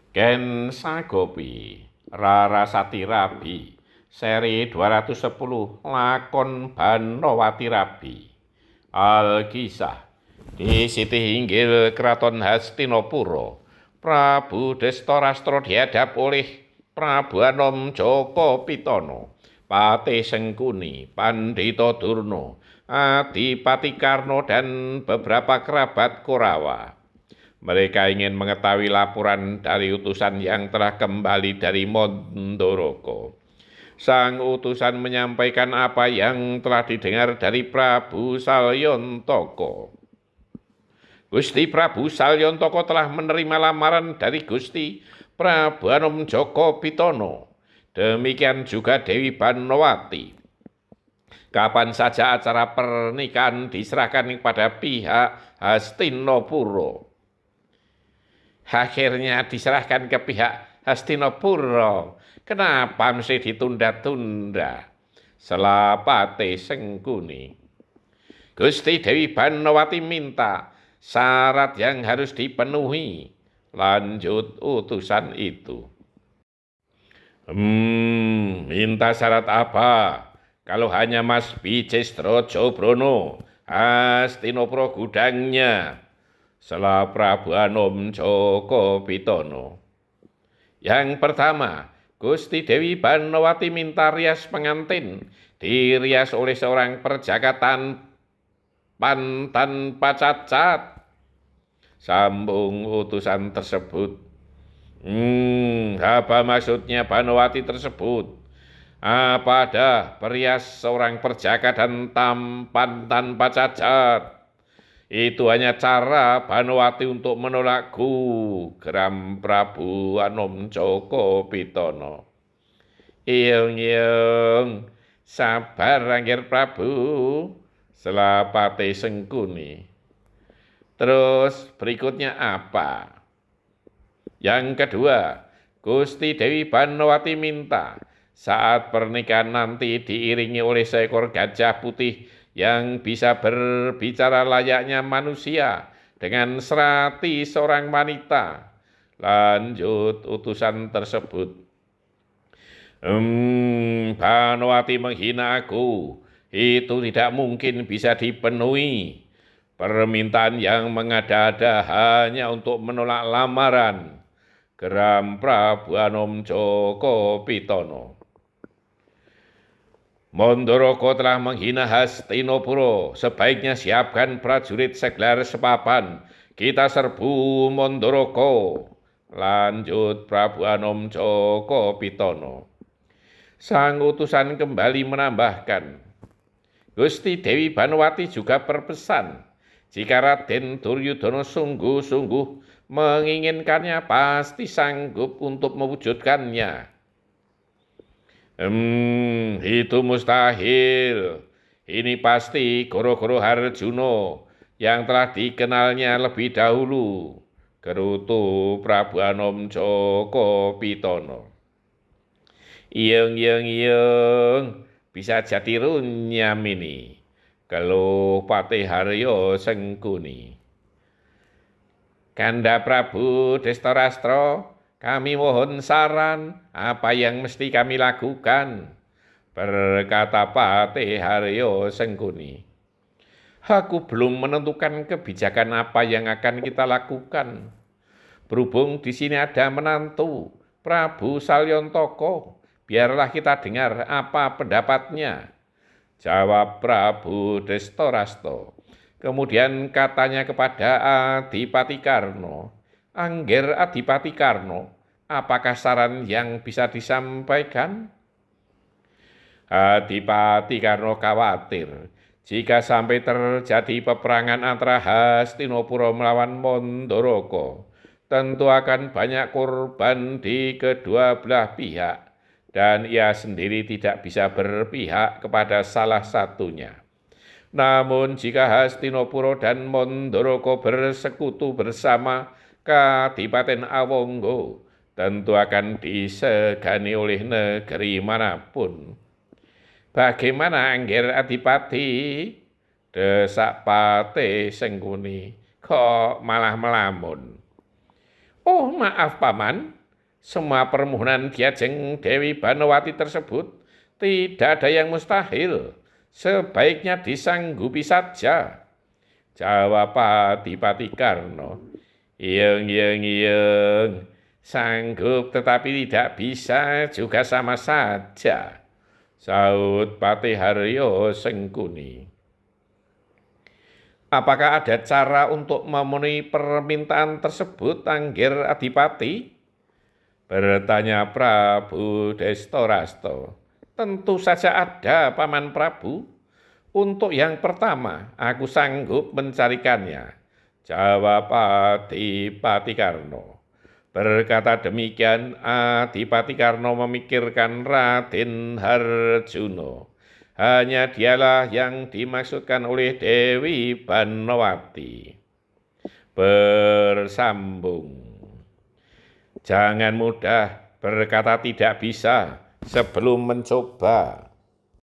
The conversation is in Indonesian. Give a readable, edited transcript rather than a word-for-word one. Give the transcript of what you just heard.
Ken Sagopi, Rarasati Rabi, seri 210, lakon Banowati Rabi. Alkisah, di siti hinggil Kraton Hastinapura, Prabu Destarastra dihadap oleh Prabu Anom Joko Pitono, Patih Sengkuni, Pandhita Durna, Adipati Karna dan beberapa kerabat Korawa. Mereka ingin mengetahui laporan dari utusan yang telah kembali dari Mandoroko. Sang utusan menyampaikan apa yang telah didengar dari Prabu Salyontoko. Gusti Prabu Salyontoko telah menerima lamaran dari Gusti Prabu Anom Joko Pitono. Demikian juga Dewi Banowati. Kapan saja acara pernikahan diserahkan kepada pihak Hastinapura. Akhirnya diserahkan ke pihak Hastinapura. Kenapa mesti ditunda-tunda? Selapate Sengkuni. Gusti Dewi Banowati minta syarat yang harus dipenuhi. Lanjut utusan itu. Minta syarat apa? Kalau hanya Mas Bicestro Jobrono, Hastinapura gudangnya. Sela Prabu Anom Joko Pitono. Yang pertama, Gusti Dewi Banowati minta rias pengantin dirias oleh seorang perjaka tanpa cacat. Sambung utusan tersebut. Apa maksudnya Banowati tersebut? Apa ada perias seorang perjaka dan tampan tanpa cacat? Itu hanya cara Banowati untuk menolakku, geram Prabu Anom Joko Pitono. Iyung, sabar Angger Prabu, selapate Sengkuni. Terus berikutnya apa? Yang kedua, Gusti Dewi Banowati minta saat pernikahan nanti diiringi oleh seekor gajah putih yang bisa berbicara layaknya manusia dengan serati seorang wanita. Lanjut utusan tersebut. Banowati menghina aku. Itu tidak mungkin bisa dipenuhi. Permintaan yang mengada-ada hanya untuk menolak lamaran. Geram Prabu Anom Joko Pitono. Mandoroko telah menghina Hastinapura. Sebaiknya siapkan prajurit segelar sepapan. Kita serbu Mandoroko. Lanjut Prabu Anom Joko Pitono. Sang utusan kembali menambahkan. Gusti Dewi Banowati juga berpesan. Jika Raden Duryudono sungguh-sungguh menginginkannya, pasti sanggup untuk mewujudkannya. Itu mustahil. Ini pasti Goro-Goro Harjuno yang telah dikenalnya lebih dahulu. Gerutu Prabu Anom Joko Pitono. Iyeng, bisa jadi runyam ini. Kalau Patih Haryo Sengkuni. Kanda Prabu Destarastra, kami mohon saran apa yang mesti kami lakukan, berkata Patih Haryo Sengkuni. Aku belum menentukan kebijakan apa yang akan kita lakukan. Berhubung di sini ada menantu Prabu Salyontoko, biarlah kita dengar apa pendapatnya. Jawab Prabu Destarastra. Kemudian katanya kepada Adipati Karna, Angger Adipati Karna, apakah saran yang bisa disampaikan? Adipati Karna khawatir jika sampai terjadi peperangan antara Hastinapura melawan Mandoroko, tentu akan banyak korban di kedua belah pihak, dan ia sendiri tidak bisa berpihak kepada salah satunya. Namun jika Hastinapura dan Mandoroko bersekutu bersama Kadipaten Awangga, tentu akan disegani oleh negeri manapun. Bagaimana Angger Adipati? Desak Patih Sengkuni. Kok malah melamun? Oh, maaf Paman, Semua permohonan Kiajeng Dewi Banowati tersebut tidak ada yang mustahil. Sebaiknya disanggupi saja. Jawab Adipati Karna. Iyeng. Sanggup tetapi tidak bisa juga sama saja. Saut Patih Haryo Sengkuni. Apakah ada cara untuk memenuhi permintaan tersebut, Anggir Adipati? Bertanya Prabu Destorasto. Tentu saja ada, Paman Prabu. Untuk yang pertama, aku sanggup mencarikannya. Jawab Adipati Karno. Berkata demikian, Adipati Karno memikirkan Raden Harjuno. Hanya dialah yang dimaksudkan oleh Dewi Banowati. Bersambung. Jangan mudah berkata tidak bisa sebelum mencoba.